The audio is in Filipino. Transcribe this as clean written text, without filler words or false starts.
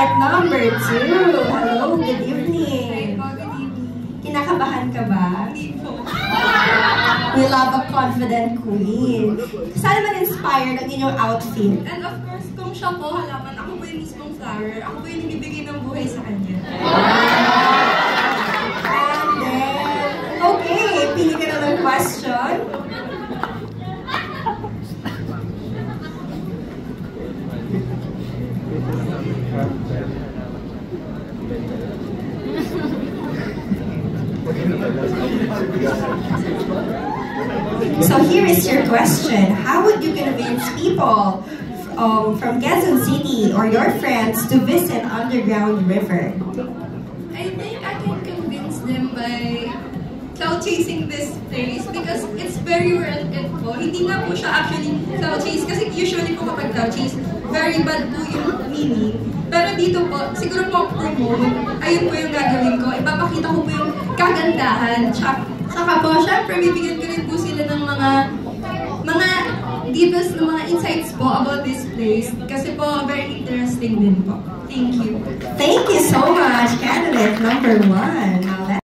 At number 2. Hello, good evening. Kinakabahan ka ba? Hindi po. We love a confident queen. Sana man inspired ang inyong outfit. And of course, kung siya po halaman, ako po yung mismong flower. Ako po yung nagbibigay ng buhay sa kanya. And then, okay, pili ka na ng question. So here is your question. How would you convince people from Quezon City or your friends to visit Underground River? I think I can convince them by cloud chasing this place because it's very worth it po. Hindi nga po siya actually cloud chase kasi usually po kapag cloud chase, very bad po yung meaning. Pero dito po, siguro po promote, ayun po yung gagawin ko. Ipapakita ko po yung kagandahan. Saka po, syempre, bibigyan ko rin po sila ng mga deepest na mga insights po about this place. Kasi po, very interesting din po. Thank you. Thank you so much, candidate number 1.